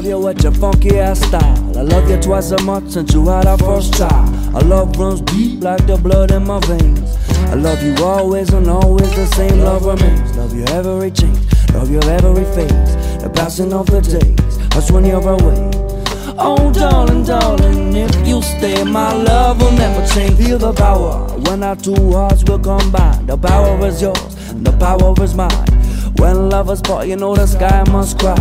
love you with your funky ass style. I love you twice as much since you had our first child. Our love runs deep like the blood in my veins. I love you always and always the same love remains. Love you every change, love you every phase. The passing of the days, that's when you're away. Oh darling, darling, if you stay, my love will never change. Feel the power when our two hearts will combine. The power is yours, and the power is mine. When lovers part, you know the sky must cry.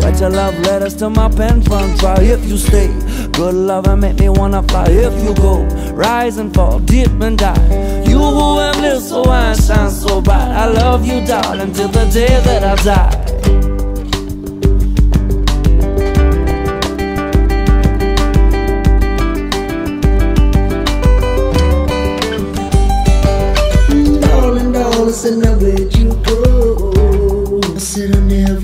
Write your love letters to my pen front. Try if you stay, good love and make me wanna fly. If you go, rise and fall, dip and die. You who have lived so high and shine so bright. I love you, darling, till the day that I die. Darling, darling, said now where'd you go? I said I never